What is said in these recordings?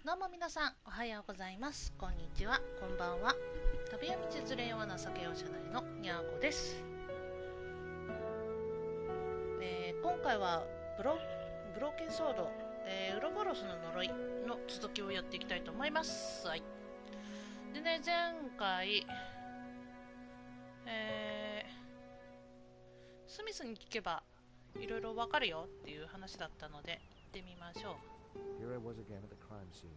どうも皆さんおはようございます。こんにちは、こんばんは。旅は道づれ世は情け容赦ないのニャー子です。今回はブローケンソード、ウロボロスの呪いの続きをやっていきたいと思います。はい。でね、前回スミスに聞けばいろいろわかるよっていう話だったので行ってみましょう。Here I was again at the crime scene.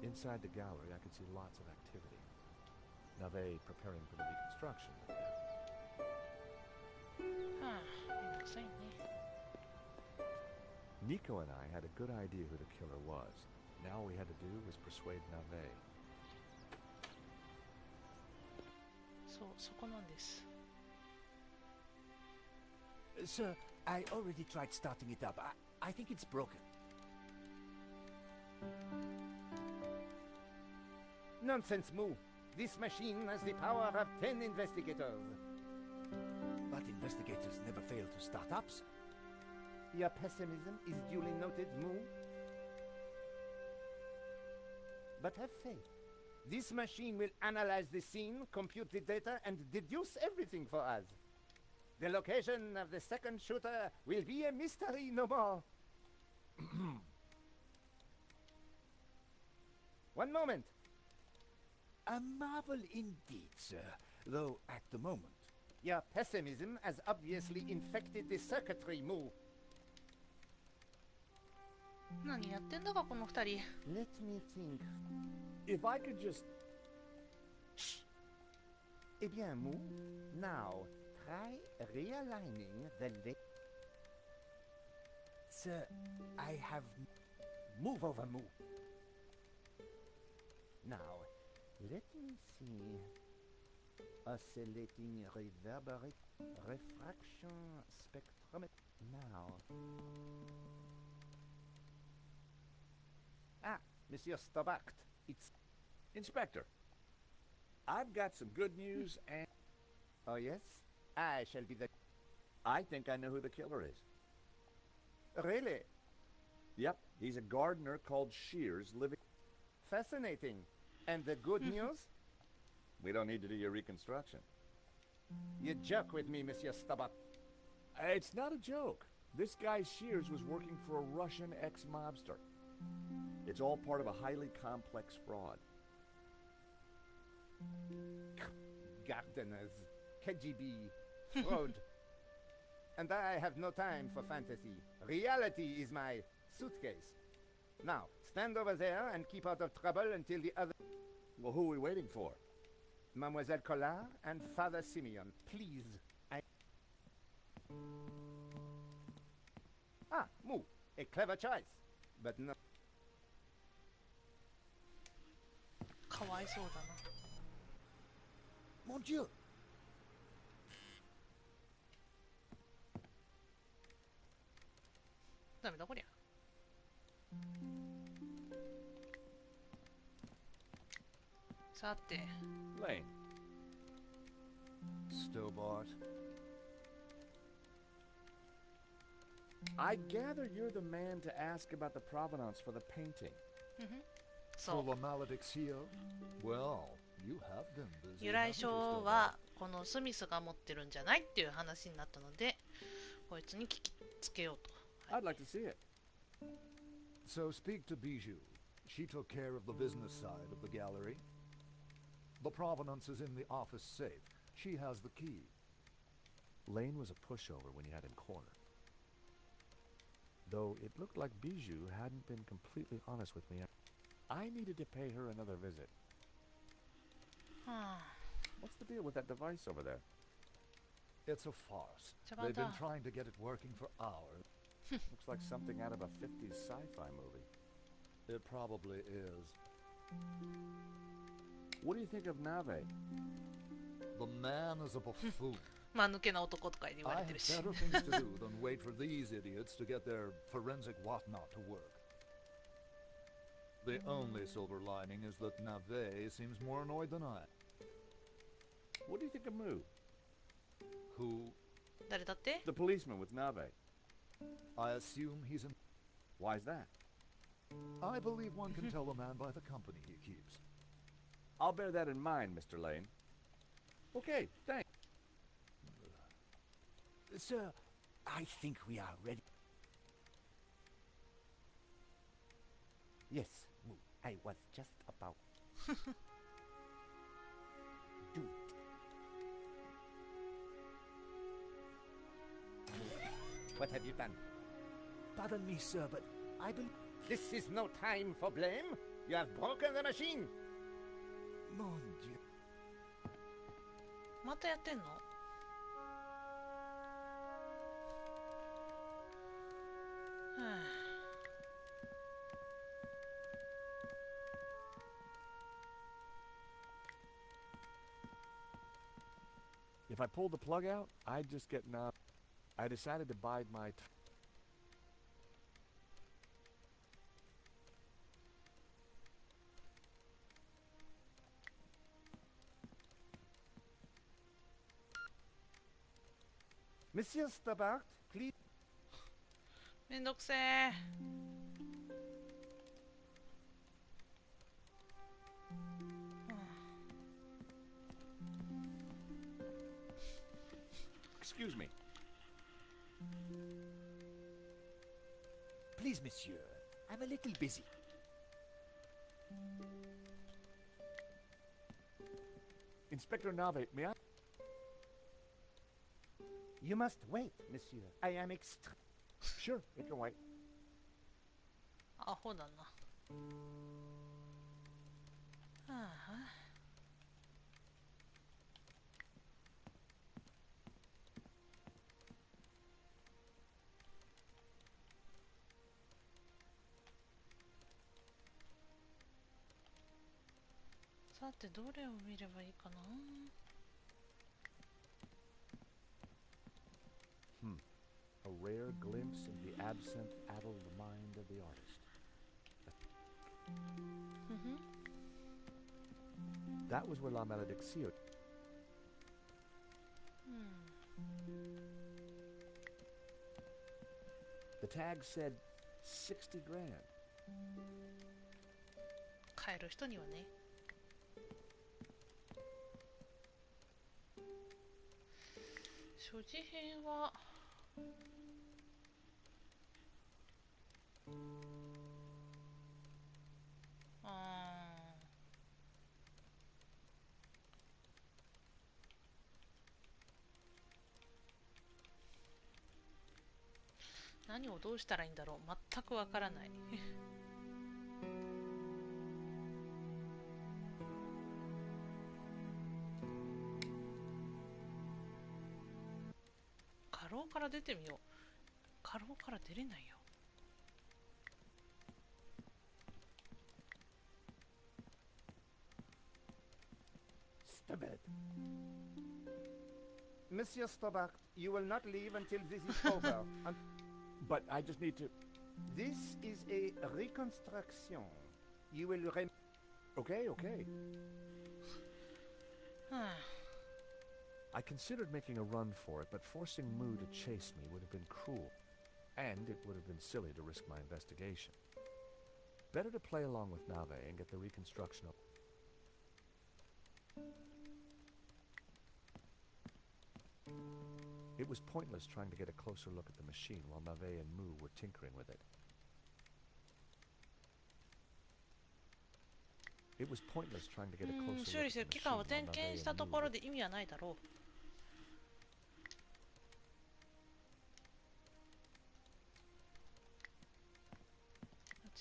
Inside the gallery, I could see lots of activity. Nave preparing for the reconstruction. はあ、めんどくさいね。Nico and I had a good idea who the killer was. Now all we had to do was persuade Nave. そこなんです。Sir, I already tried starting it up. I think it's broken. Nonsense, Moo. This machine has the power of 10 investigators. But investigators never fail to start up, sir. Your pessimism is duly noted, Moo. But have faith. This machine will analyze the scene, compute the data, and deduce everything for us. The location of the second shooter will be a mystery no more. One moment. A marvel indeed, sir. Though at the moment. Your pessimism has obviously infected the circuitry, Moo. 何やってんだかこの二人。 Let me think. If I could just... Shh. Eh bien, Moo, now try realigning the... Sir, I have... Move over, Moo. Now, let me see. Oscillating reverberate refraction spectrometer. Now. Ah, Monsieur Stobacht. It's... Inspector, I've got some good news and... Oh, yes? I shall be the... I think I know who the killer is. Really? Yep, he's a gardener called Shears living... Fascinating. And the good news? We don't need to do your reconstruction. You joke with me, Monsieur Stobacht. It's not a joke. This guy Shears was working for a Russian ex-mobster. It's all part of a highly complex fraud. Gardeners, KGB, fraud. And I have no time for fantasy. Reality is my suitcase. Now, stand over there and keep out of trouble until the other... Well, who are we waiting for? Mademoiselle Collard and Father Simeon, please. Ah, Moo, a clever choice. But no... かわいそうだな。 Mon Dieu! ダメだこりゃ。さて。 Lane. Stobart. I gather you're the man to ask about the provenance for the painting. そう。 For the maledictio? Well, you have been busy. 由来書はこのスミスが持ってるんじゃないっていう話になったので、こいつに聞きつけようと。 I'd like to see it. So speak to Bijou. She took care of the business side of the gallery. The provenance is in the office safe. She has the key. Lane was a pushover when you had him cornered. Though it looked like Bijou hadn't been completely honest with me. I needed to pay her another visit. はあ。 What's the deal with that device over there? It's a farce. Chabata. They've been trying to get it working for hours. Looks like something out of a 50s sci-fi movie. It probably is. What do you think of Nave? The man is a buffoon. まぬけな男とか言わ I れて have るし。 better things to do than wait for these idiots to get their forensic whatnot to work. The only silver lining is that Nave seems more annoyed than I. What do you think of Moo? Who? 誰だって？ The policeman with Nave. I assume he's in... Why's that? I believe one can tell a man by the company he keeps. I'll bear that in mind, Mr. Lane. Okay, thanks. Sir, I think we are ready. Yes, I was just about. Do it. What have you done? Pardon me, sir, but I believe... This is no time for blame. You have broken the machine. Mon Dieu. またやってんの？はあ If I pulled the plug out, I'd just get knocked. I decided to bide my time. Monsieur Stobart, please. めんどくせえ。Excuse me. Please, monsieur. I'm a little busy. Inspector Nave, may I? You must wait, monsieur. I am extra. Sure, it can wait. アホだな。はあ、さてどれを見ればいいかな。A rare glimpse of the absent addled mind of the artist. That was where La Maledicción. The tag said 60 grand. 買える人にはね。所持品は何をどうしたらいいんだろう。全くわからない。過労から出てみよう。過労から出れないよ。Stobart. Monsieur Stobart, you will not leave until this is over. But I just need to... This is a reconstruction. You will Okay, okay. はあ I considered making a run for it, but forcing Moo to chase me would have been cruel. And it would have been silly to risk my investigation. Better to play along with Nave and get the reconstruction up. It was pointless trying to get a closer look at the machine while Nave and Moo were tinkering with it. It was pointless trying to get a closer 修 look 理 at す the る期間 machine を while 点 Nave 検した and と Moo ころ were... で意味はないだろう。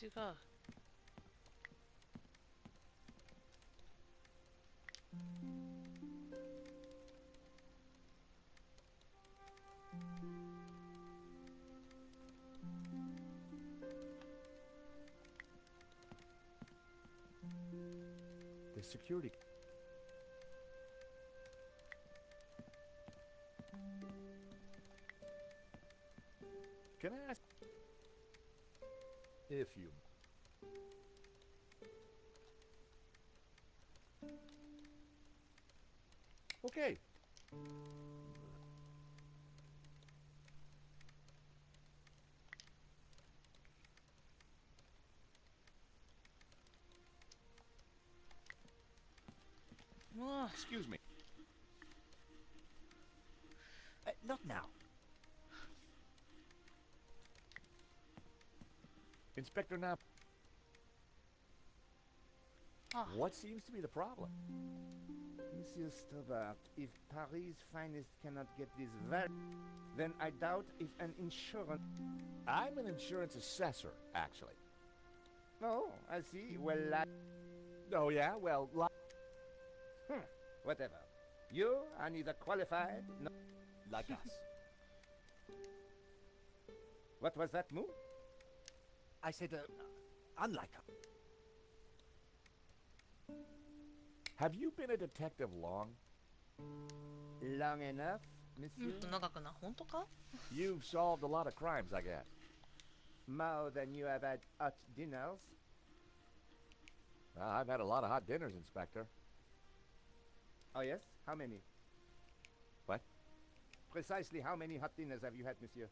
違う。The security... Can I ask... If you... Okay. Excuse me. Not now. Inspector Now. Ah. What seems to be the problem? Monsieur Stobart, if Paris' finest cannot get this then I doubt if an insurance... I'm an insurance assessor, actually. Oh, I see. Well, Oh, yeah? Well, whatever. You are neither qualified nor... Like us. What was that move? I said, unlike us. have you been a detective long? Long enough, monsieur? 長くな。本当か？ You've solved a lot of crimes, I guess. More than you have had hot dinners? I've had a lot of hot dinners, Inspector. Oh, yes? How many? What? Precisely how many hot dinners have you had, monsieur?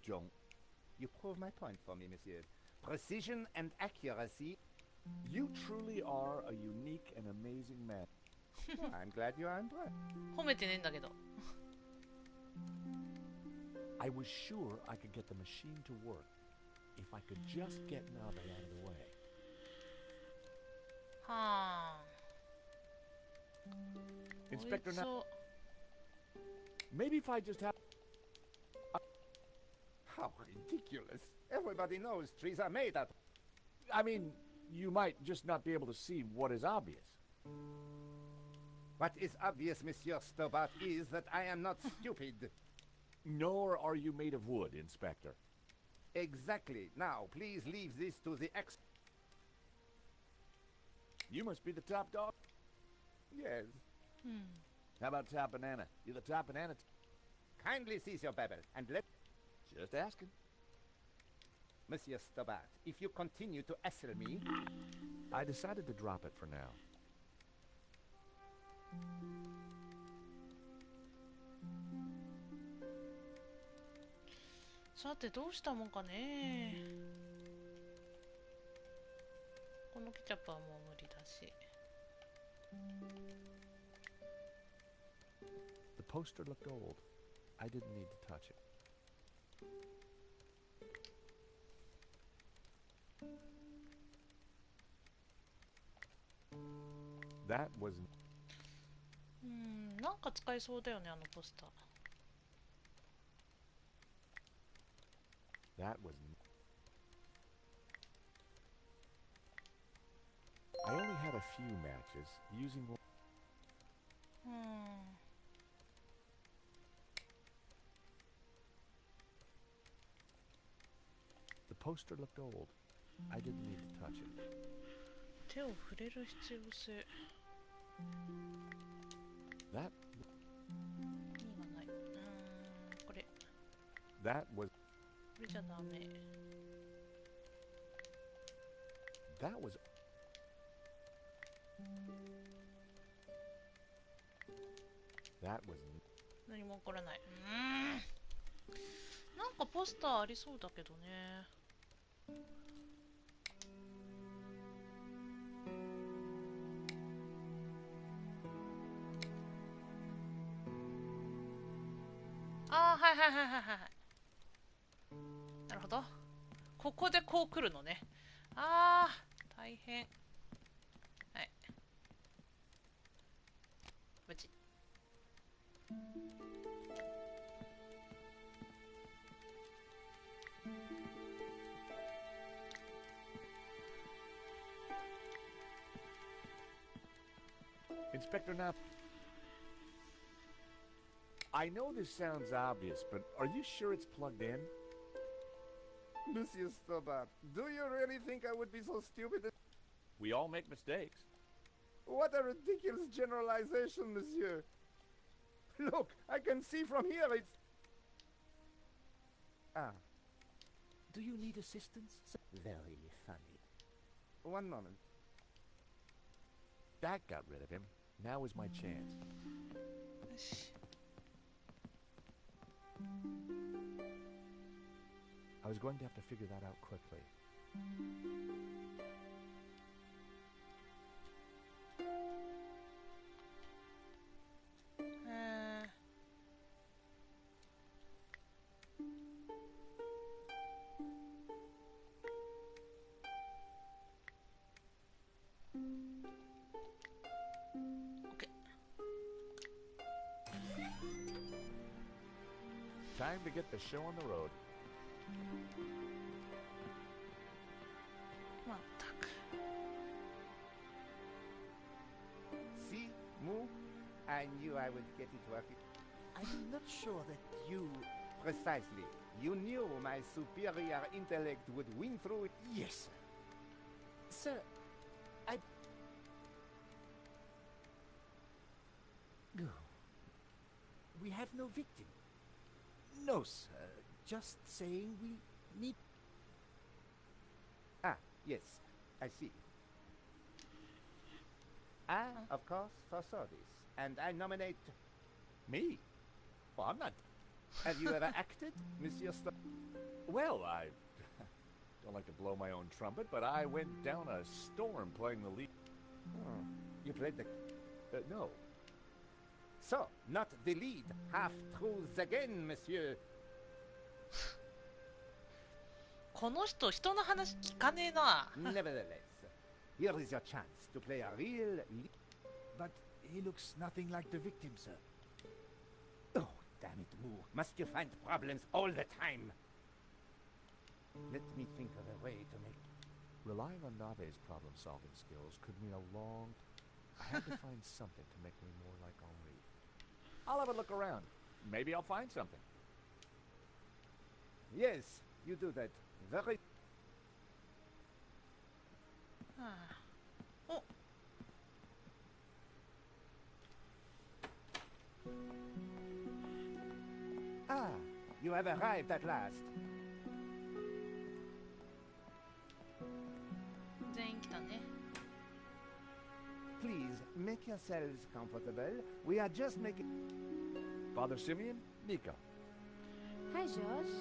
Don't. You prove my point for me, monsieur. Precision and accuracy. You truly are a unique and amazing man. Well, I'm glad you are impressed. 褒めてねえんだけど。 I was sure I could get the machine to work if I could just get Nabe out of the way. はあ。 Inspector こいつ Now, を maybe if I just have... How ridiculous. Everybody knows trees are made out. I mean, you might just not be able to see what is obvious. What is obvious, Monsieur Stobart, is that I am not stupid. Nor are you made of wood, Inspector. Exactly. Now, please leave this to the You must be the top dog. Yes. How about top banana? You're the top banana. Kindly cease your babble and let... Just asking. Monsieur Stobart, if you continue to hassle me... I decided to drop it for now.さてどうしたもんかね。このケチャップはもう無理だし。 The poster looked old. I didn't need to touch it. That was... なんか使えそうだよね、あのポスター。 That was... I only had a few matches, using... The poster looked old. I didn't need to touch it. 手を触れる必要性。 That... 意味がない。これ。 That was... これじゃダメ。 That was... That was... 何も起こらない。なんかポスターありそうだけどね。ああ、はいはいはいはいはい。なるほど。ここでこう来るのね。ああ、大変。はい。無事。Inspector Knapp. I know this sounds obvious, but are you sure it's plugged in? Monsieur Stobart, do you really think I would be so stupid? We all make mistakes. What a ridiculous generalization, monsieur. Look, I can see from here it's... Ah. Do you need assistance? Very funny. One moment. That got rid of him. Now is my chance. よし。 I was going to have to figure that out quickly. Time to get the show on the road. まったく。 See, Moo? I knew I would get it working. I'm not sure that you... Precisely. You knew my superior intellect would win through it. Yes, sir. Sir, I... No. We have no victim. No, sir. Just saying we need... Ah, yes. I see. I, of course, foresaw this. And I nominate... Me? Well, I'm not... Have you ever acted, Monsieur Well, I don't like to blow my own trumpet, but I went down a storm playing the lead. Oh, you played the... No. So, not the lead. Half-truths again, Monsieur. この人、人の話聞かねえな。Nevertheless, here is your chance to play a real lead. But he looks nothing like the victim, sir. Oh, damn it, Moo. Must you find problems all the time? Let me think of a way to make... Relying on Nave's problem-solving skills could mean a long... I had to find something to make me more like Henri. I'll have a look around. Maybe I'll find something. Yes, you do that. Very... はあ、お、 Ah, you have arrived at last. 全員来たね。 Please, make yourselves comfortable. We are just making... Father Simeon, Nico. Hi, George.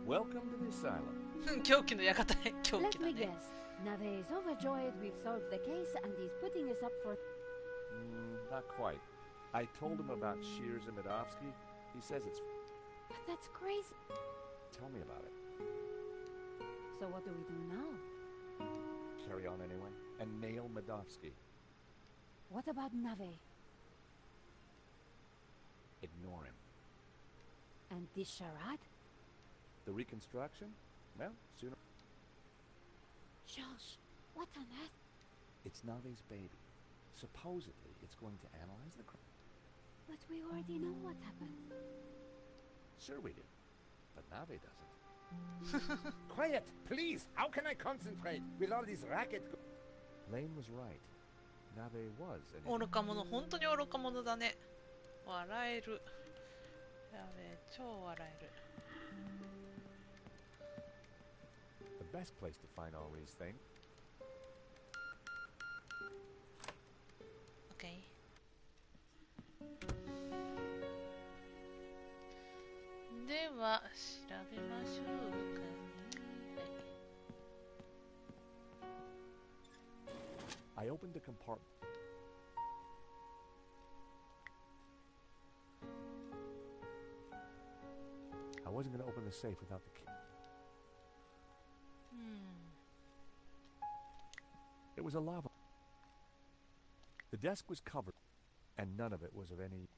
Welcome to the asylum. 狂気の館へ、狂 Let 気だ me ね。 guess. Nave is overjoyed we've solved the case and he's putting us up for... Not quite. I told him about Shears and Medovsky. He says it's... But that's crazy. Tell me about it. So what do we do now? Carry on anyway. And nail Medovsky. What about Nave? Ignore him. And this charade? The reconstruction? Well, sooner... George, what on earth? It's Nave's baby. Supposedly, it's going to analyze the crime. But we already know what happened. Sure we do. But Nave doesn't. Quiet, please! How can I concentrate with all this racket? Lane was right. Nave was an 愚か者、本当に愚か者だね。笑える。やべえ、超笑える。the best place to find all these things. OK。では、調べましょうかね。I opened the compartment. I wasn't going to open the safe without the key. It was a lava. The desk was covered, and none of it was of any...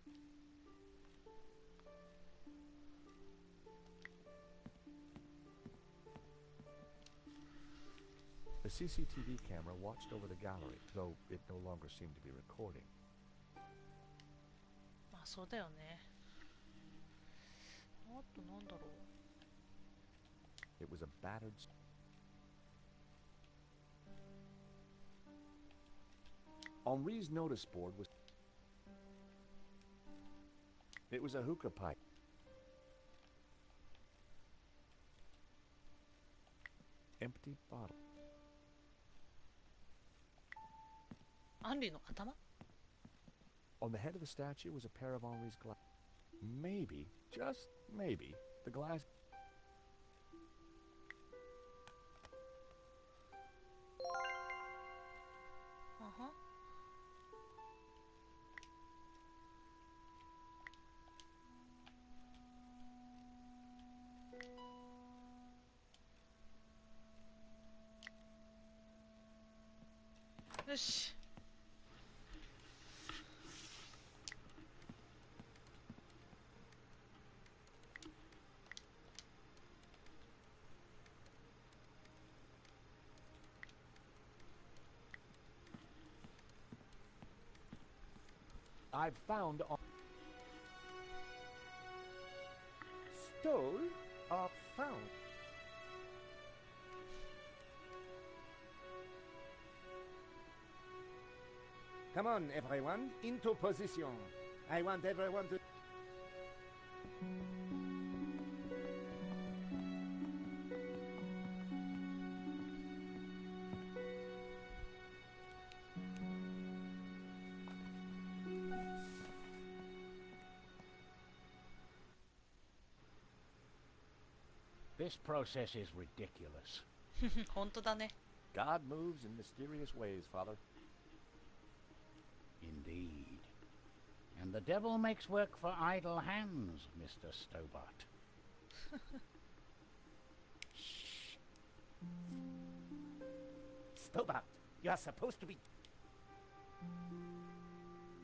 The CCTV camera watched over the gallery, though it no longer seemed to be recording. まあそうだよね。あとなんだろう。It was a battered... Henri's notice board was... It was a hookah pipe. Empty bottle. アンリの頭 On the head of the statue was a pair of Henri's glasses. Maybe, just maybe, the glass... Uh-huh. Yoし。I've found... Stole or found? Come on, everyone, into position. I want everyone to... This process is ridiculous. 本当だね。 God moves in mysterious ways, Father. Indeed. And the devil makes work for idle hands, Mr. Stobart. Shh. Stobart, you are supposed to be...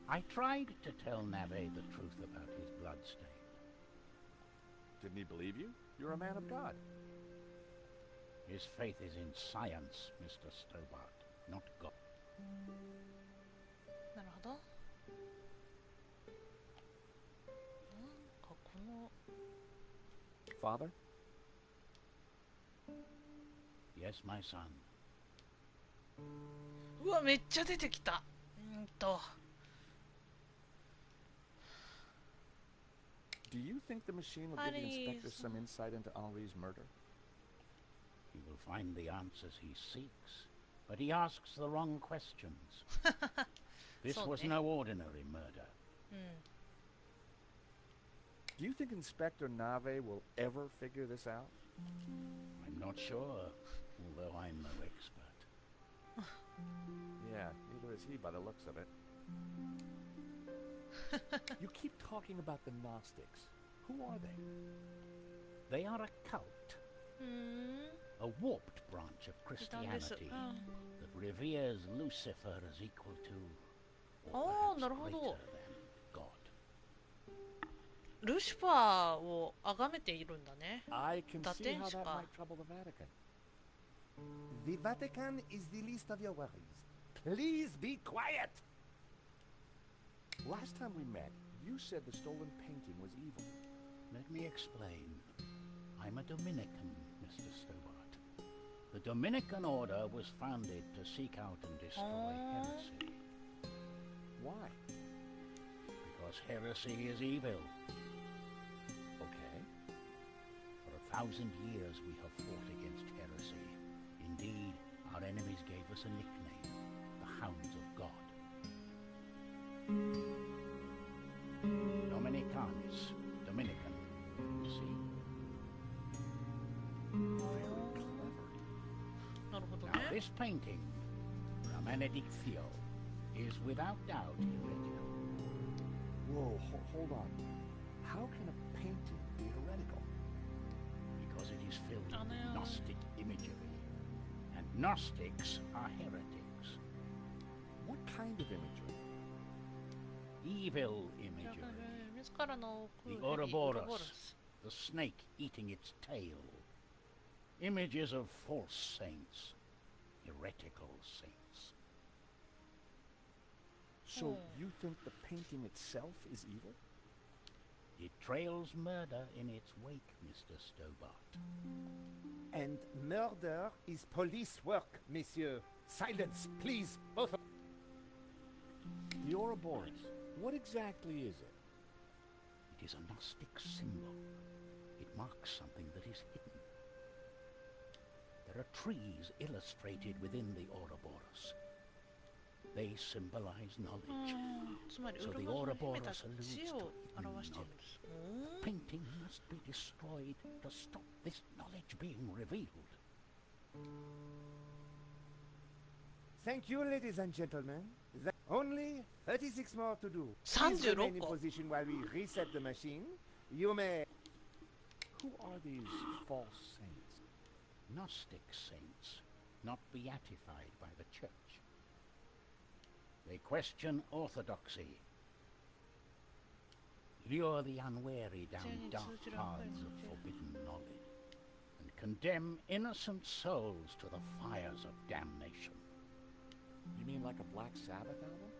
I tried to tell Nave the truth about his bloodstain. Didn't he believe you? You're a man of God. His faith is in science, Mr. Stobart, not God. なるほど。なんかこの Father? Yes, my son. うわ、めっちゃ出てきた。Do you think the machine will give the inspector some insight into Henri's murder? He will find the answers he seeks, but he asks the wrong questions. This was no ordinary murder. Do you think Inspector Nave will ever figure this out? I'm not sure, although I'm no expert. Yeah, neither is he by the looks of it. You keep talking about the Gnostics. Who are they? They are a cult, a warped branch of Christianity that reveres Lucifer as equal to, or perhaps greater than, God. ルシファーを崇めているんだね。 I can 堕 see 天 how 使 that か。 might trouble the Vatican. The Vatican is the least of your worries. Please be quiet! Last time we met, you said the stolen painting was evil. Let me explain. I'm a Dominican, Mr. Stobart. The Dominican order was founded to seek out and destroy heresy. Why? Because heresy is evil. Okay. For 1,000 years we have fought against heresy. Indeed, our enemies gave us a nickname, the Hounds of God. Dominicanis, Dominican, you see? Very clever. なるほど Now ね。 this painting, Ramanedictio, is without doubt heretical. Whoa, hold on. How can a painting be heretical? Because it is filled with Gnostic imagery. And Gnostics are heretics. What kind of imagery? Evil imagery. 自らの The ウロボロ Ouroboros, ス the snake eating its tail. Images of false saints, heretical saints. So you think the painting itself is evil? It trails murder in its wake, Mr. Stobart. And murder is police work, messieurs. Silence, please, both of... The Ouroboros. What exactly is it? It is a Gnostic symbol. It marks something that is hidden. There are trees illustrated within the Ouroboros. They symbolize knowledge. つまり So ウロ the ボロの秘め Ouroboros た alludes 知 to 恵を hidden 表しているんです knowledge. Painting must be destroyed to stop this knowledge being revealed. Thank you, ladies and gentlemen. Only 36 more to do. Please 36 remain in 個 position while we reset the machine. You may... Who are these false saints? Gnostic saints, not beatified by the church. They question orthodoxy, lure the unwary down dark paths of forbidden knowledge, and condemn innocent souls to the fires of damnation. You mean like a Black Sabbath album?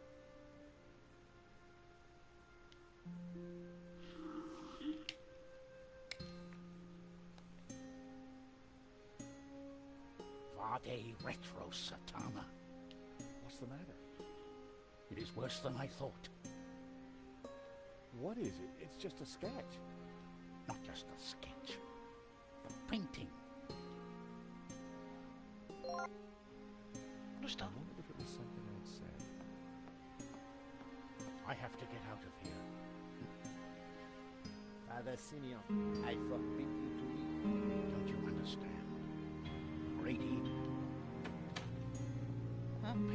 Ade retro satana. What's the matter? It is worse than I thought. What is it? It's just a sketch. Not just a sketch. The painting. どうした I wondered if it was something I'd said. I have to get out of here. Father Simeon, I forbid you to leave. Don't you understand? Brady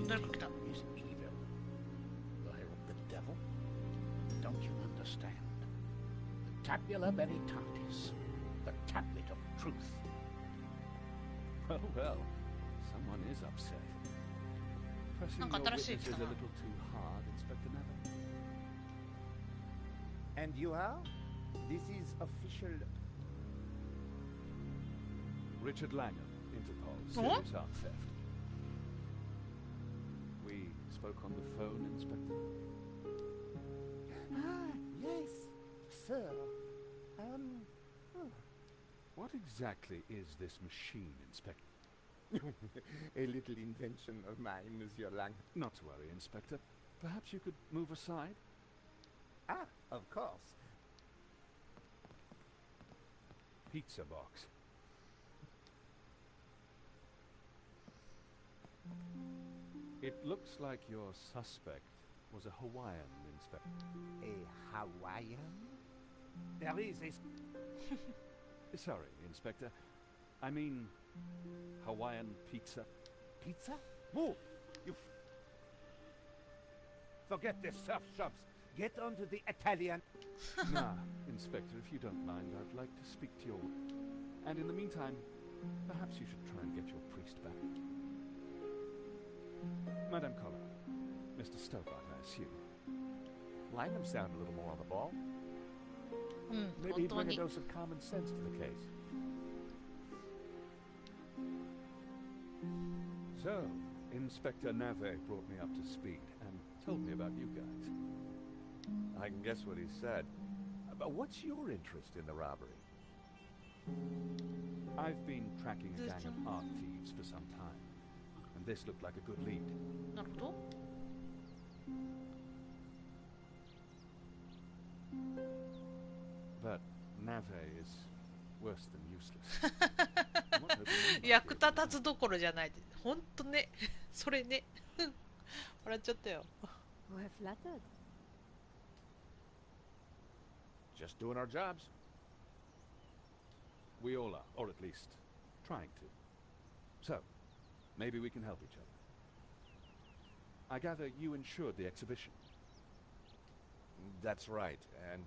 誰か来た is evil. The devil? Don't you understand? The tabula veritatis. The tablet of truth. Well, well. Someone is upset. Pressing your なんか新しい witnesses 来た a な little too hard, Inspector Neville. And you are? This is official. Richard Langham, Interpol, What? serious arms theft. We spoke on the phone, Inspector. Ah, yes, sir. What exactly is this machine, Inspector? A little invention of mine, Monsieur Lang. Not to worry, Inspector. Perhaps you could move aside? Ah, of course. Pizza box. It looks like your suspect was a Hawaiian, Inspector. A Hawaiian? There is a... Sorry, Inspector. I mean, Hawaiian pizza. Pizza? Move! You... Forget the surf shops. Get onto the Italian. Nah, Inspector, if you don't mind, I'd like to speak to your... And in the meantime, perhaps you should try and get your priest back. Madame Collar, Mr. Stobart, I assume. Langham sounded a little more on the ball. うん Maybe 本 he'd 当 bring a に dose of common sense to the case. So, Inspector Nave brought me up to speed and told me about you guys. I can guess what he said. But what's your interest in the robbery? I've been tracking a gang of art thieves for some time, and this looked like a good lead. なるほど But Nave is worse than useless. I'm not hoping you might 役 be 立 able た to ずどころじゃないほんとねそれね笑っちゃったよ We're flattered. Just doing our jobs. We all are, or at least trying to. So, maybe we can help each other. I gather you insured the exhibition. That's right, and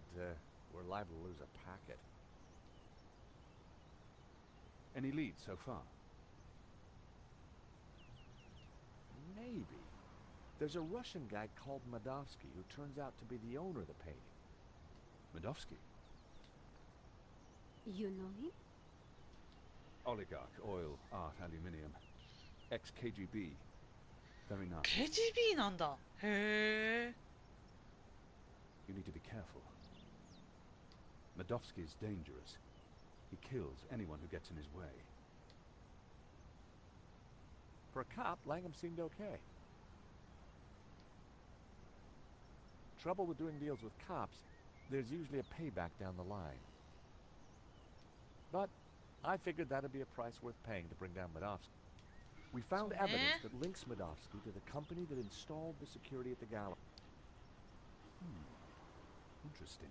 we're liable to lose a packet. Any leads so far? Maybe. There's a Russian guy called Madovsky who turns out to be the owner of the painting. Madovsky? You know him? Oligarch, oil, art, aluminium. Ex-KGB. Very nice. KGB なんだへえ You need to be careful. Madovsky's dangerous. He kills anyone who gets in his way. For a cop, Langham seemed okay. Trouble with doing deals with cops, there's usually a payback down the line. But I figured that'd be a price worth paying to bring down Madovsky. We found So, evidence that links Madovsky to the company that installed the security at the gallery. Interesting.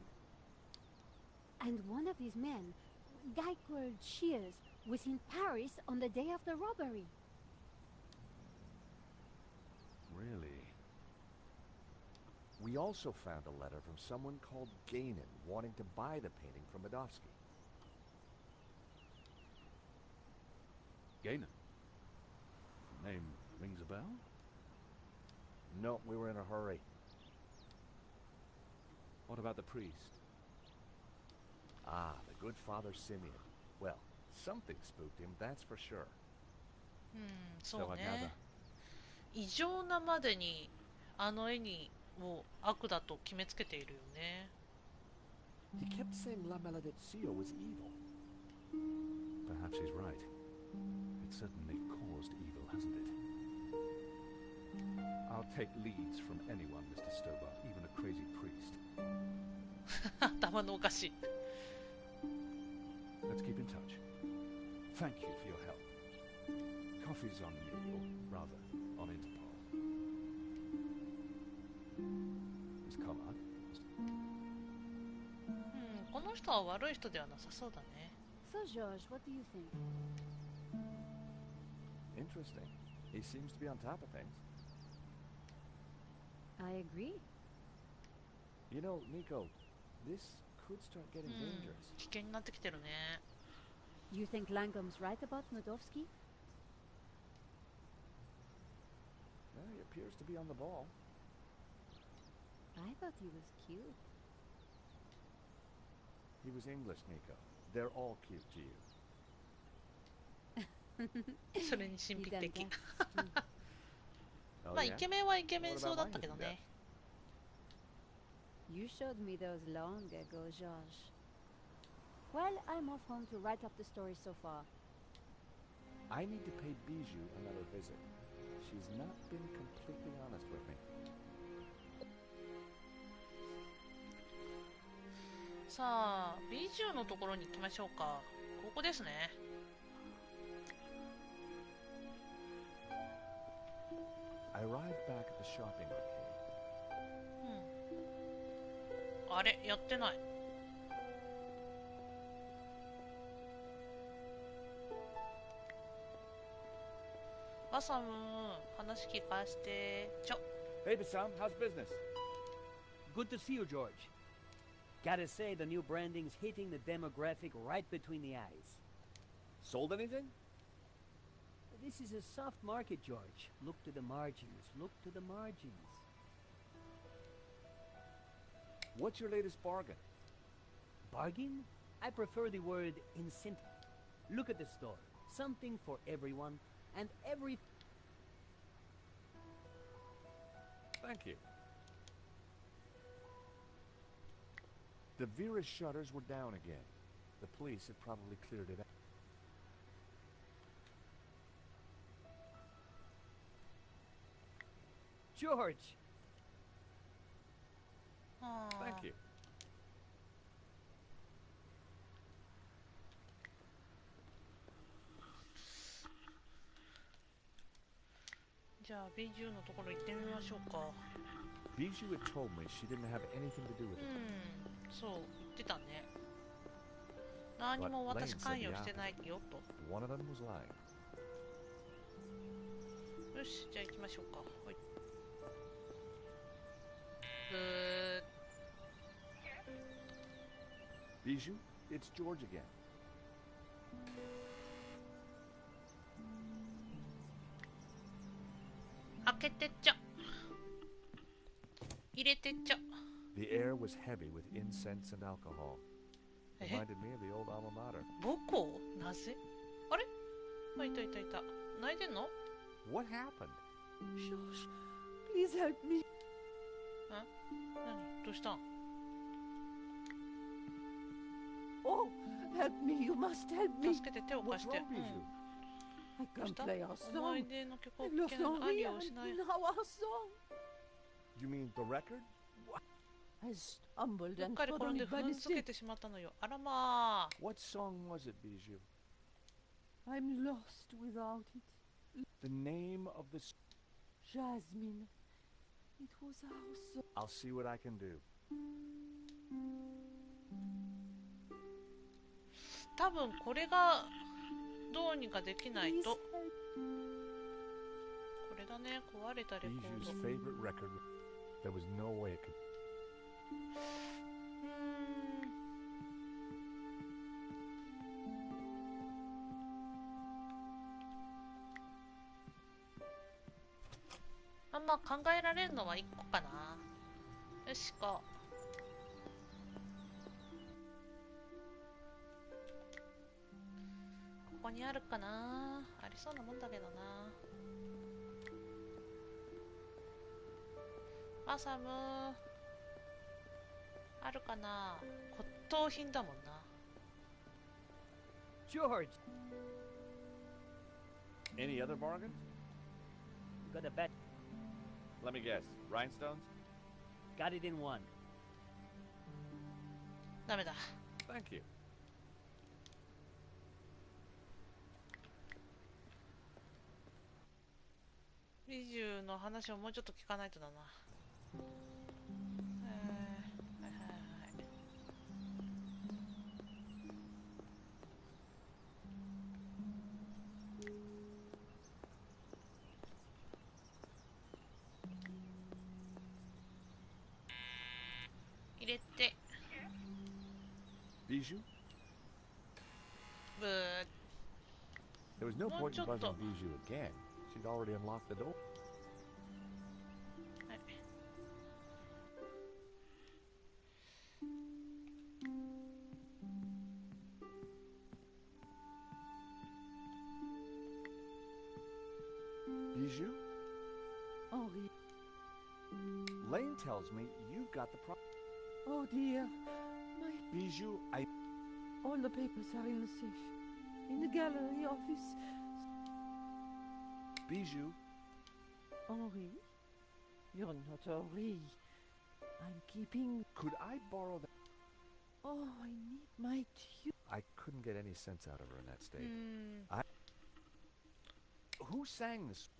And one of his men, a guy called Shears, was in Paris on the day of the robbery. Really? We also found a letter from someone called Gainan wanting to buy the painting from Madovsky. Gainan? Name rings a bell? No, we were in a hurry. What about the priest? Ah, the good Father Simeon. Well, something spooked him, that's for sure. うんそ So う I ね gather. 異常なまでにあの絵にを悪だと決めつけているよね He kept saying La Maledizio was evil. Perhaps he's right. It certainly caused hasn't it? I'll take leads from anyone, Mr. Stober, even a crazy priest. 頭のおかしい。 Let's keep in touch. Thank you for your help. Coffee's on you, or rather, on Interpol. Miss Collard? この人は悪い人ではなさそうだね。 So, George, what do you think? Interesting. He seems to be on top of things. I agree. You know, Nico, this could start getting dangerous. 危険になってきてるね。 You think Langham's right about Nodovsky? Well, he appears to be on the ball. I thought he was cute. He was English, Nico. They're all cute to you. それに神秘的。 Oh, まあイ yeah? ケメンはイケメンそうだったけどね。 You showed me those long ago, George. Well, I'm off home to write up the story so far. I need to pay Bijou another visit. She's not been completely honest with me. さあ、ビジューのところに行きましょうか。ここですね。I arrived back at the shopping arcade. あれ、やってない。バサム、話聞かしてちょ。 Hey, Bassam, how's business? Good to see you, George. Gotta say, the new branding's hitting the demographic right between the eyes. Sold anything? This is a soft market, George. Look to the margins. Look to the margins. What's your latest bargain? Bargain? I prefer the word incentive. Look at the store. Something for everyone and every... Thank you. The Vera's shutters were down again. The police had probably cleared it out. George! Thank you. じゃあ、ビジューのところ行ってみましょうか。 Bijou had told me she didn't have anything to do with it. そう、言ってたね。何も私関与してないよと。 One of them was lying. よし、じゃあ行きましょうか。はい。Bijou, it's George again. 開けてちょ。入れてちょ。 The air was heavy with incense and alcohol. Reminded me of the old alma mater. 母校なぜあれあ、いたいたいた。泣いてんの What happened? George, please help me. 何どうしたん Oh, help me. You must help me. 助けて手を貸して。 I can't play our 思 song. い出の曲を I 聴け lost ない。 Henri 愛を and しない。 now our song. You mean the record? I stumbled どっ and かで trod 転ん on で it 踏 by んづけ mistake. てしまったのよ。あらまあ。 What song was it, Bijou? I'm lost without it. The name of the... Jasmine. It was our song. I'll see what I can do. 多分これがどうにかできない Please と。 help. これだね、壊れたレコ Bijou's ード。 favorite record. There was no way it could... まあ考えられるのは1個かな。よしこ。ここにあるかな。ありそうなもんだけどな。バサムあるかな。骨董品だもんな。 George! Any other bargains? got a bet. Let me guess. Rhinestones? Got it in one. ダメだ。 Thank you. ビジュの話をもうちょっと聞かないとだな。はいはいはい。入れて。Bijou? ブー。 There was no point in Buongiorno. buzzing Bijou again. She'd already unlocked the door. はい。 Bijou? Henri. Lane tells me you've got the Oh dear. My Bijou, all the papers are in the safe. In the gallery office. Bijou? Henri? You're not Henri. I'm keeping... Could I borrow that? Oh, I need my tube. I couldn't get any sense out of her in that state. うん。 Who sang this?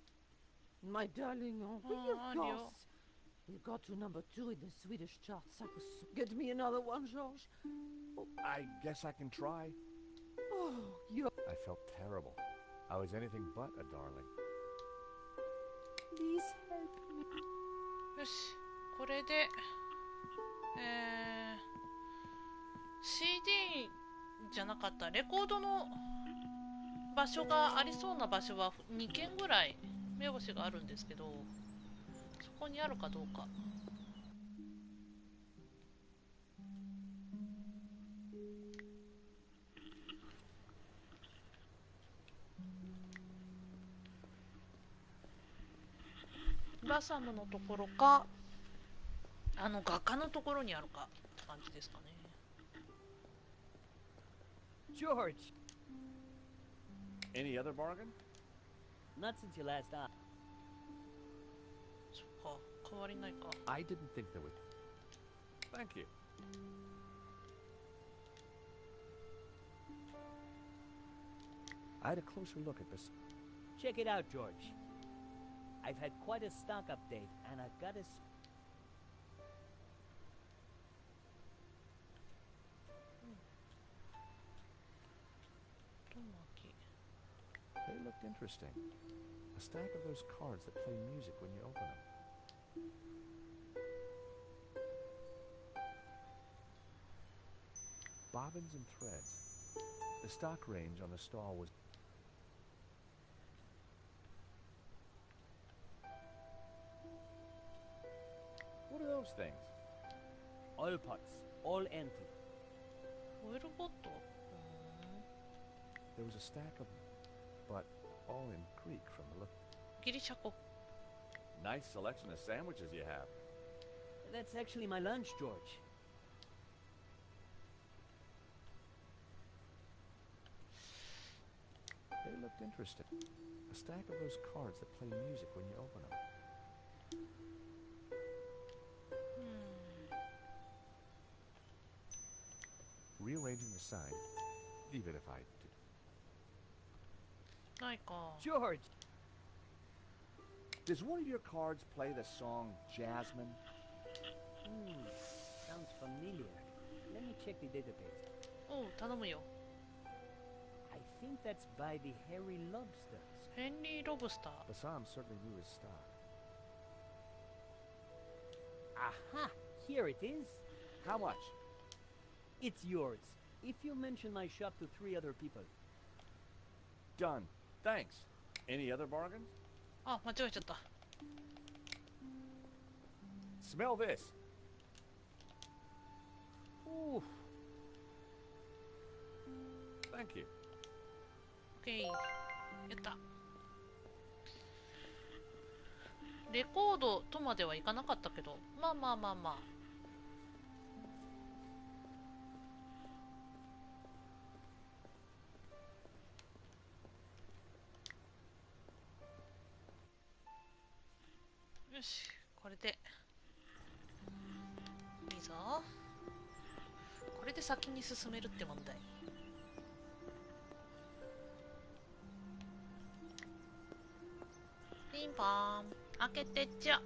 My darling Henri, Oh, of Henri. course. We got to number 2 in the Swedish charts. Get me another one, George. I guess I can try. Oh, you... I felt terrible. I was anything but a darling. Please help me. よし。これで、CD じゃなかった。レコードの場所がありそうな場所は2軒ぐらい目星があるんですけど、そこにあるかどうか。バサムのところか、あの画家のところにあるかって感じですかね。 George! Any other bargain? Not since you last asked. そっか、変わりないか。 I didn't think there was. Thank you. I had a closer look at this. Check it out, George. I've had quite a stock update, and I've got a... They looked interesting. A stack of those cards that play music when you open them. Bobbins and threads. The stock range on the stall was... What are those things? Oil pots, all empty. オイルボット。 There was a stack of them, but all in Greek from the look. ギリシャ語。 Nice selection of sandwiches you have. That's actually my lunch, George. They looked interesting. A stack of those cards that play music when you open them. Rearranging the sign. Leave it if I do. ないか。 George! Does one of your cards play the song Jasmine? Sounds familiar. Let me check the database. おう、頼むよ。 I think that's by the hairy lobsters. ヘンリー・ロブスター。 Bassam certainly knew his stock. Aha! Here it is. How much? It's yours. If you mention my shop to 3 other people. Done. Thanks. Any other bargains? あ、間違えちゃった。 Smell this. Oof. Thank you. オッケー。やった。レコードとまではいかなかったけど、まあまあまあまあ。よし、これでいいぞ。これで先に進めるって問題。ピンポーン、開けてちゃ。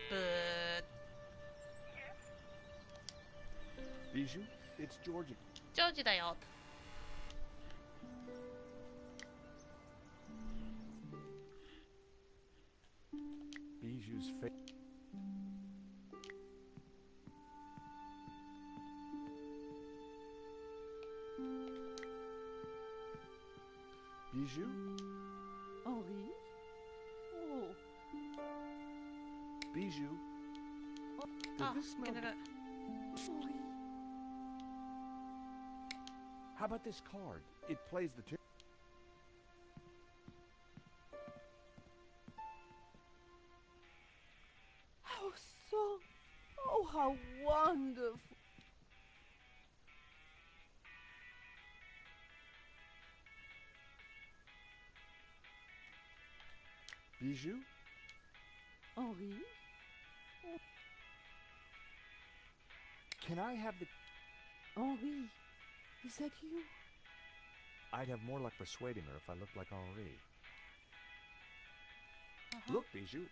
ブー。Bijou, it's Georgie. ジョージだよ。Bijou's face. Bijou? Henri? Oh, Bijou? Does あ、 this いけ smell てる。 Henri. How about this card? It plays the tune. How so? Oh, how wonderful. Bijou? Henri? Can I have the... Henri, is that you? I'd have more luck persuading her if I looked like Henri. Look, Bijou,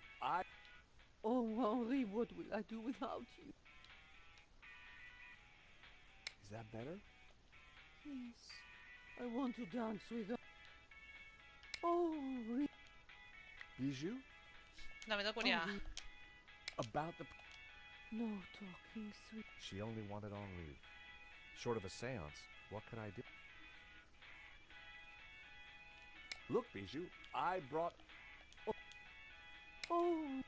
Oh, Henri, what will I do without you? Is that better? Yes, I want to dance with her. Oh, Henri. Bijou? ダメだこりゃ。 About the... No talking, sweet. She only wanted Henri. Short of a seance, what could I do? Look, Bijou, I brought... Oh,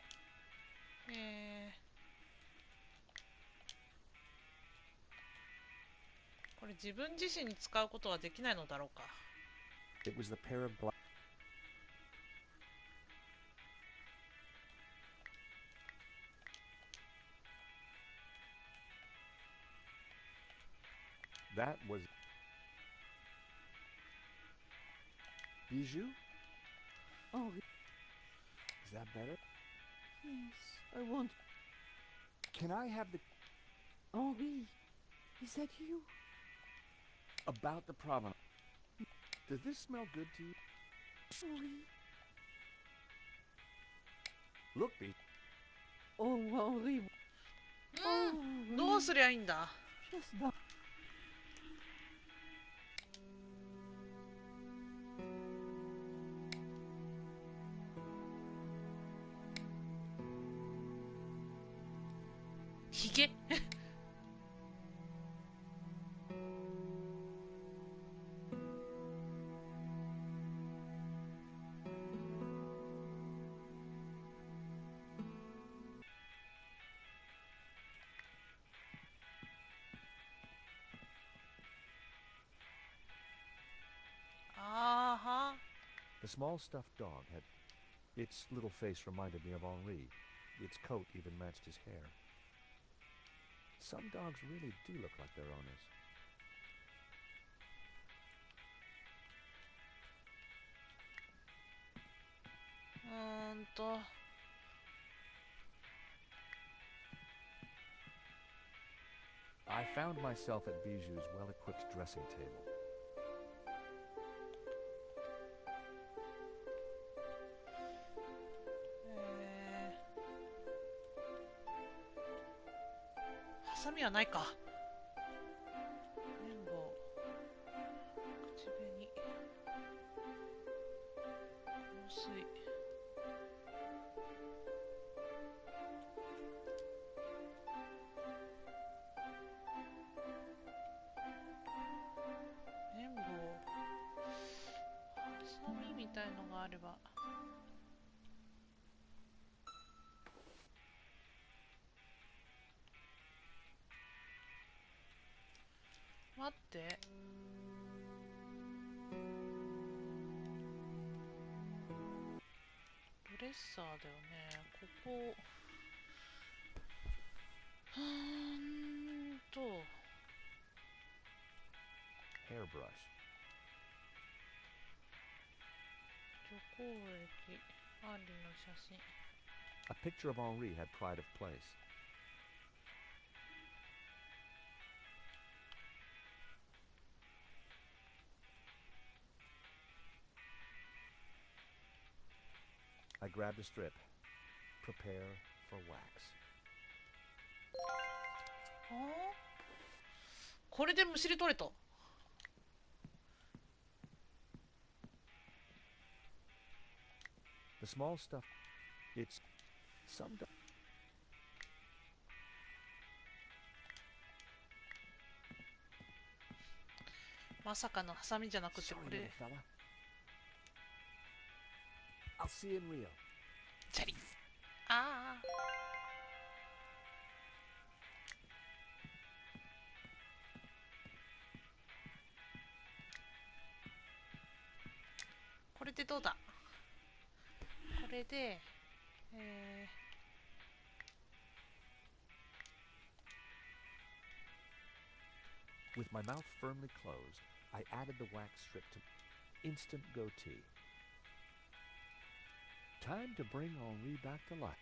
これ自分自身に使うことはできないのだろうか。 It was the pair of glass... That was... Bijou? Henri. Is that better? Yes, I want... Can I have the... Henri, is that you? About the provenance... Does this smell good to you? Henri. Look, Bijou. Oh, Henri. Oh, どうすりゃいいんだ。 just that.ひげ。あーは。 The small stuffed dog had... Its little face reminded me of Henri. Its coat even matched his hair. Some dogs really do look like their owners. I found myself at Bijou's well-equipped dressing table. .ハサミはないか。綿棒、口紅、香水。綿棒、ハサミみたいのがあれば。待って。ドレッサーだよね。ここ。Hairbrush. 除光液。アンリの写真。 A picture of Henri had pride of place. I grabbed a strip. Prepare for wax. これでむしり取れた。The small stuff, it's some. まさかのハサミじゃなくてこ Sorry, れ。 little fella. I'll see you in Rio. チャリ。ああ。これでどうだ。これで、With my mouth firmly closed, I added the wax strip to instant goatee. Time to bring Henri back to life.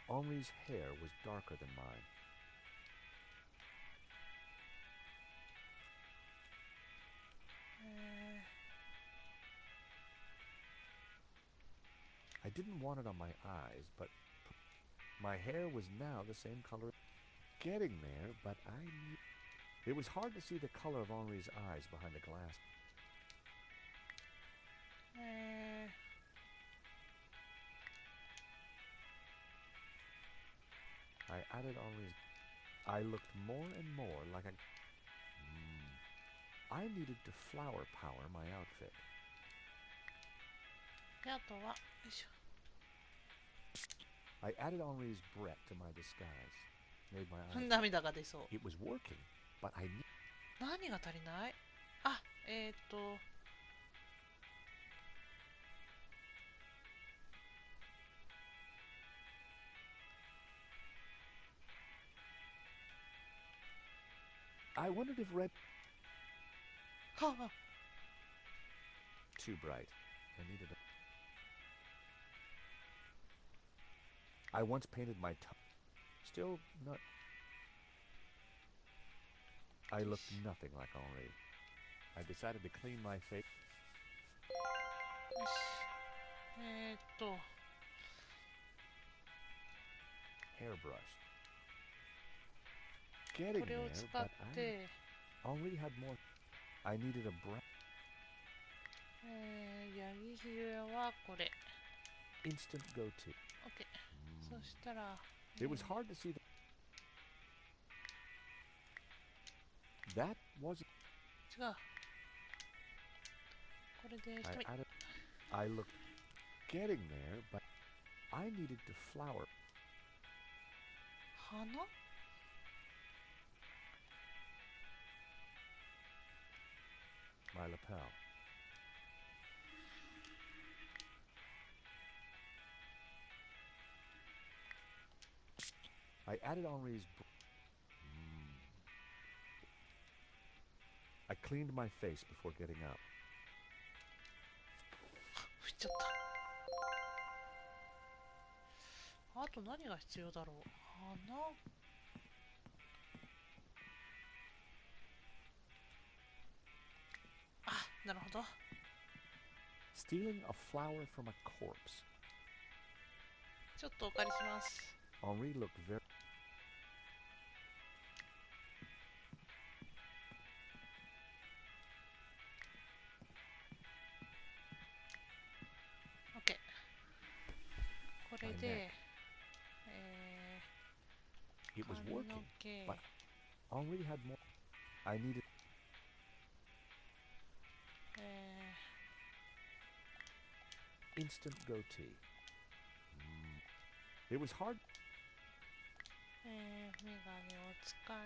Henri's hair was darker than mine. I didn't want it on my eyes, but my hair was now the same color. Getting there, but it was hard to see the color of Henri's eyes behind the glass. I added Henri's. I looked more and more like a. I needed to flower power my outfit. であとは、よいしょ。 I added Henri's Brett to my disguise. Made my eyes. 涙が出そう。 It was working, but I need. 何が足りない？あ、I wondered if red. はあ。 Too bright. I needed a. I once painted my tongue. Still not. I looked nothing like Henri. I decided to clean my face. よし。Hairbrush. Getting これを there, 使 but って、 Henri had more. I needed a breath. ヤギひげはこれ。 Instant goatee. OK。そしたら、It was hard to see the. That wasn't. 違う。これで I 一目。 added. I looked. Getting there, but I needed to flower. 花？ My lapel. I added Henri's. I cleaned my face before getting up. 振っちゃった。あと何が必要だろう。花？あ、なるほど。 Stealing a flower from a corpse. ちょっとお借りします。 Henri looked very. OK。これで、It was 髪 working, の毛。 but Henri had more. I needed. Instant goatee. It was hard. メガネを使い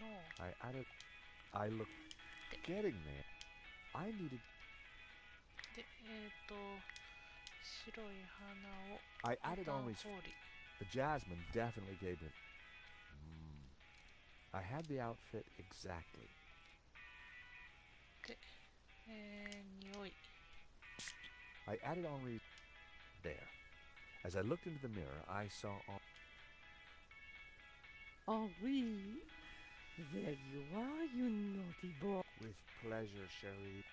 の。 I added. I looked. Getting there. I needed. で、白い花を。 I added ボタン Henri's. ホーリー。 The jasmine definitely gave it. I had the outfit exactly. で、匂い。 I added Henri there. As I looked into the mirror, I saw all... Henri, there you are, you naughty boy. With pleasure, Cherie.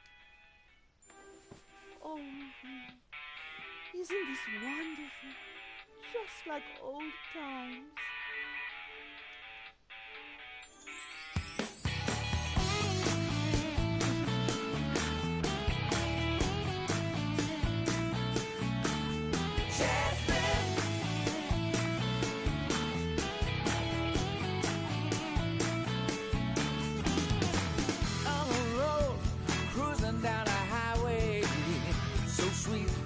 Oh, isn't this wonderful? Just like old times.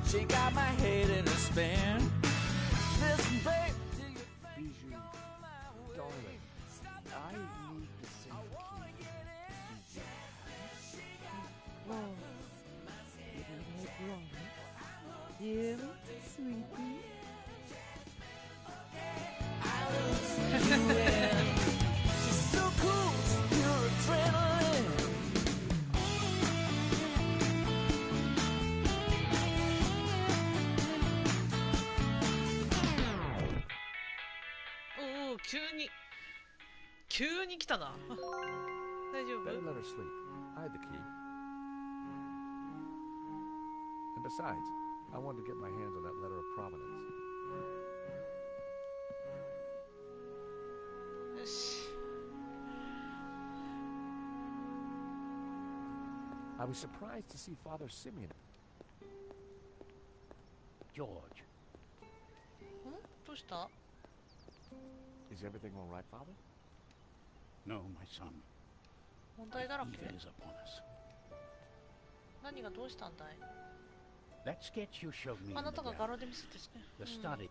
She got my head in a spin. Listen, babe, do you think Bijou, darling, I need the same key. Oh, didn't I promise? Dear sweetie. she's so cool, she's pure adrenaline. Oh, 急に来たな。大丈夫？ Better let her sleep. I had the key. And besides, I wanted to get my hands on that letter of provenance. よし。 I was surprised to see Father Simeon. George. どうした？ Is everything all right, Father? No, my son. 問題だらけ？ Evil is upon us. 何がどうしたんだい？ That sketch you showed me あ in な the たがガ gallery, ラで見せてね。 the study,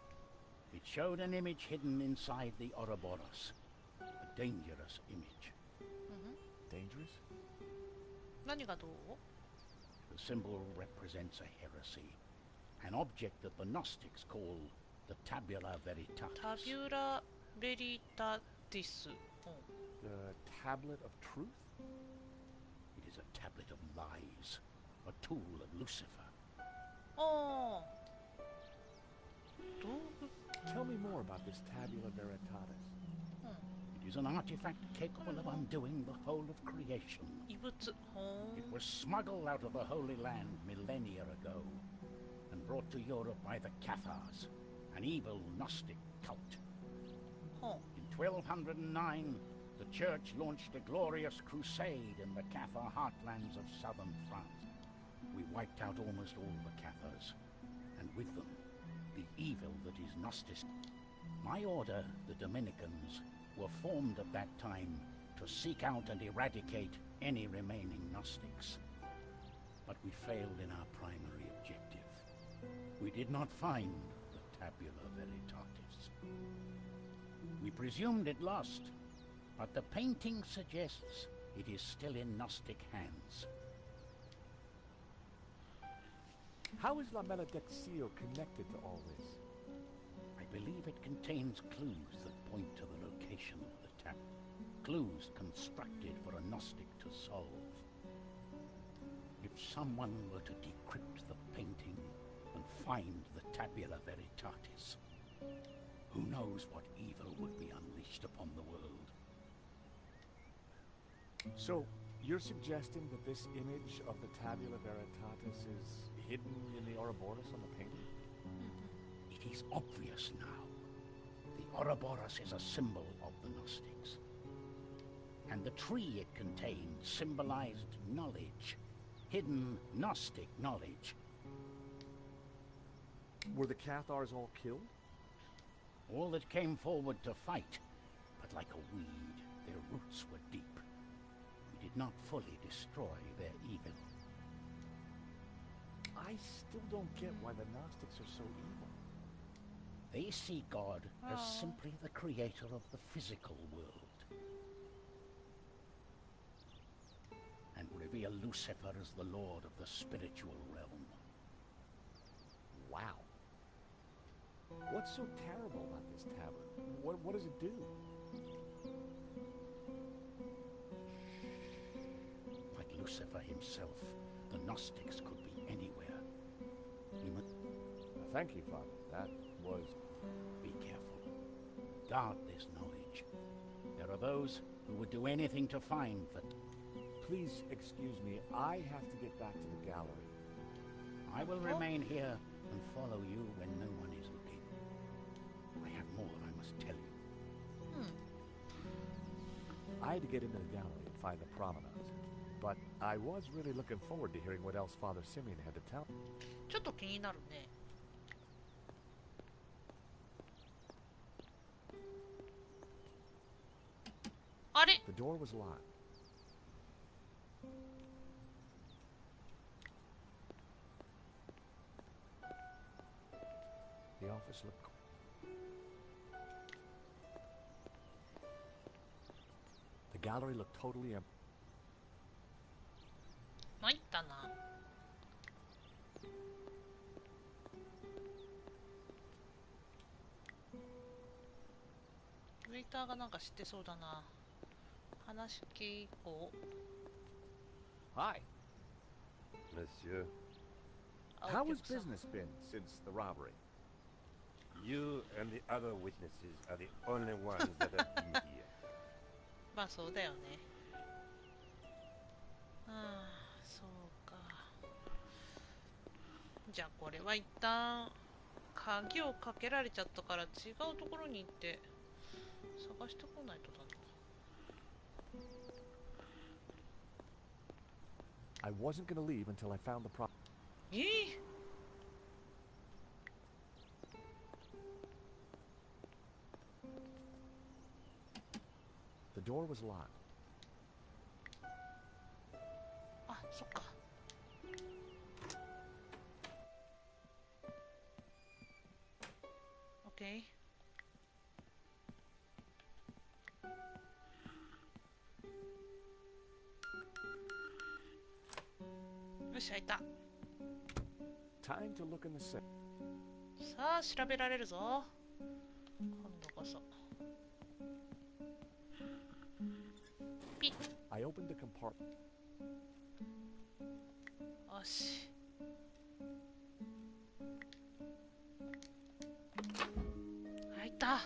it showed an image hidden inside the Ouroboros. A dangerous image. Dangerous? 何がどう？ The symbol represents a heresy, an object that the Gnostics call the tabula veritatis. タビュラ・ベリタティス。The tablet of truth? It is a tablet of lies, a tool of Lucifer. ああ。道具。 Tell me more about this tabula veritatis. It is an artifact capable of undoing the whole of creation. 異物。It was smuggled out of the Holy Land millennia ago and brought to Europe by the Cathars, an evil Gnostic cult. In 1209, the Church launched a glorious crusade in the Cathar heartlands of southern France. We wiped out almost all the Cathars, and with them, the evil that is Gnostic. My order, the Dominicans, were formed at that time to seek out and eradicate any remaining Gnostics. But we failed in our primary objective. We did not find the tabula veritatis. We presumed it lost, but the painting suggests it is still in Gnostic hands. How is La Maledictio connected to all this? I believe it contains clues that point to the location of the tablet. Clues constructed for a Gnostic to solve. If someone were to decrypt the painting and find the tabula veritatis, who knows what evil would be unleashed upon the world. So, you're suggesting that this image of the tabula veritatis is hidden in the Ouroboros on the painting? It is obvious now. The Ouroboros is a symbol of the Gnostics. And the tree it contained symbolized knowledge, hidden Gnostic knowledge. Were the Cathars all killed? All that came forward to fight, but like a weed, their roots were deep. We did not fully destroy their evil. I still don't get why the Gnostics are so evil. They see God as simply the creator of the physical world, and revere Lucifer as the lord of the spiritual realm. Wow. What's so terrible about this tablet? What does it do? Like Lucifer himself, the Gnostics could be anywhere. We must... Thank you, Father. That was... Be careful. Guard this knowledge. There are those who would do anything to find the... Please excuse me, I have to get back to the gallery. I will remain here and follow you when no one is looking. I have more I must tell you. I had to get into the gallery and find the provenance, but I was really looking forward to hearing what else Father Simeon had to tell. ちょっと気になるね。あれ？ The door was locked. The office looked cool. The gallery looked totally empty. 参ったな。ウェイターがなんか知ってそうだな。話聞こう。 Hi. Monsieur, How has business been since the robbery? you and the other witnesses are the only ones that have been here. まあそうだよね。ああ、そうか。じゃあこれは一旦鍵をかけられちゃったから違うところに行って探してこないとだな。I wasn't going to leave until I found the problem. ええ The door was locked. あ、そっか。OK。よし、開いた。Time to look in the safe. さあ、調べられるぞ。今度こそ。ピッ。 I opened the compartment. よし。開いた。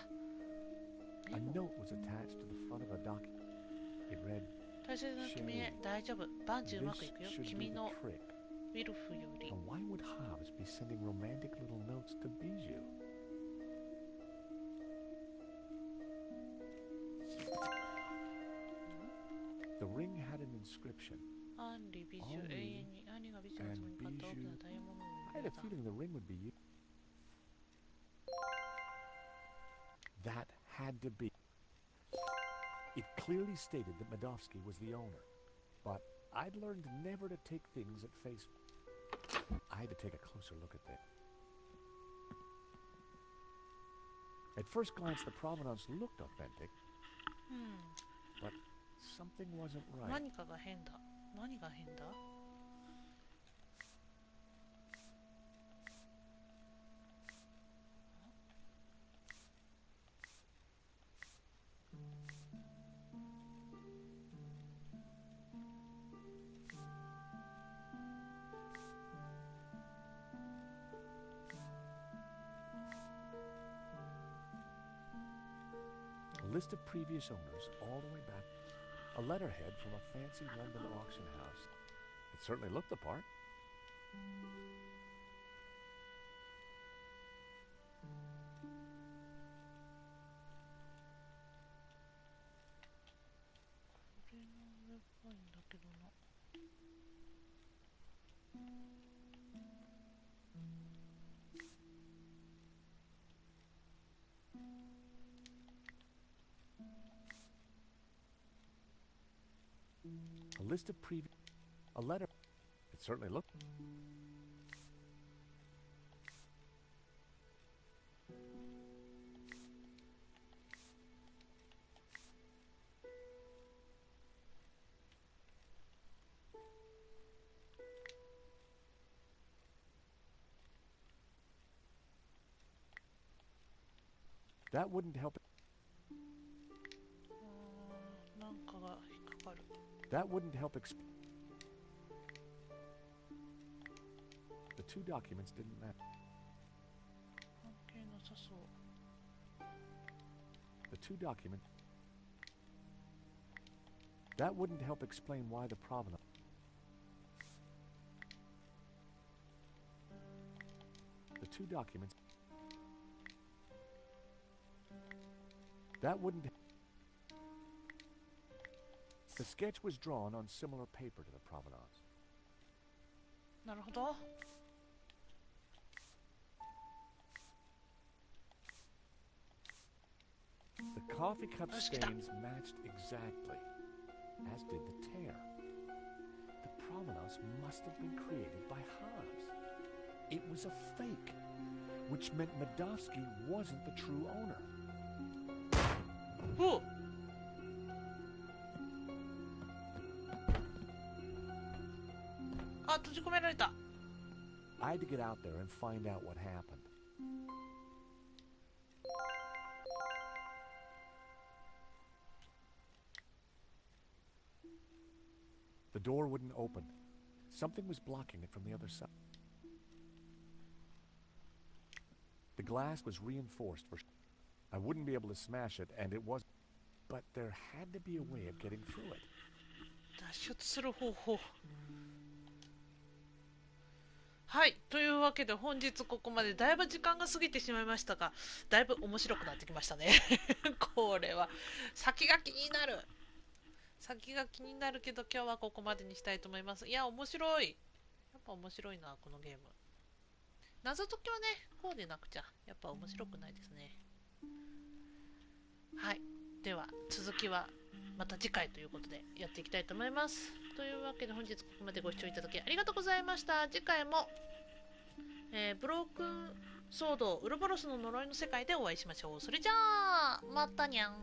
A note was attached to the front of a document. It read, 大切な君へ大丈夫。万事うまくい This くよ。 should be 君 the の trick. ウィルフより。 But why would Hobbs be sending romantic little notes to Bijou? The ring had an inscription. アンリ美女、 Only 永遠に兄が美女のつもりに買った大きなダイヤモンドの I had 指 a 輪だ。 feeling the ring would be you. That had to be. It clearly stated that Medovsky was the owner, but I'd learned never to take things at face. I had to take a closer look at that. At first glance, the provenance looked authentic, but something wasn't right. 何かが変だ。何が変だ？ A list of previous owners all the way back. A letterhead from a fancy London auction house. It certainly looked the part. A list of previous... A letter... It certainly looked... That wouldn't help... なんかが引っかかる。 That wouldn't help exp... The two documents didn't match. 関係なさそう。 The two documents. That wouldn't help explain why the provenance. The two documents. That wouldn't. The sketch was drawn on similar paper to the provenance. なるほど。 The coffee cup stains matched exactly, as did the tear. The provenance must have been created by Hans. It was a fake, which meant Medovsky wasn't the true owner. Whoa! Ah, 閉じ込められた。 I had to get out there and find out what happened. The door wouldn't open. Something was blocking it from the other side. The glass was reinforced for... I wouldn't be able to smash it, and it was... But there had to be a way of getting through it. 脱出する方法。はい、というわけで本日ここまでだいぶ時間が過ぎてしまいましたが、だいぶ面白くなってきましたね。これは先が気になる。先が気になるけど今日はここまでにしたいと思います。いや、面白い。やっぱ面白いな、このゲーム。謎解きはね、こうでなくちゃ。やっぱ面白くないですね。はい。では、続きはまた次回ということでやっていきたいと思います。というわけで本日ここまでご視聴いただきありがとうございました。次回も、ブロークンソードウロボロスの呪いの世界でお会いしましょう。それじゃあ、またにゃん。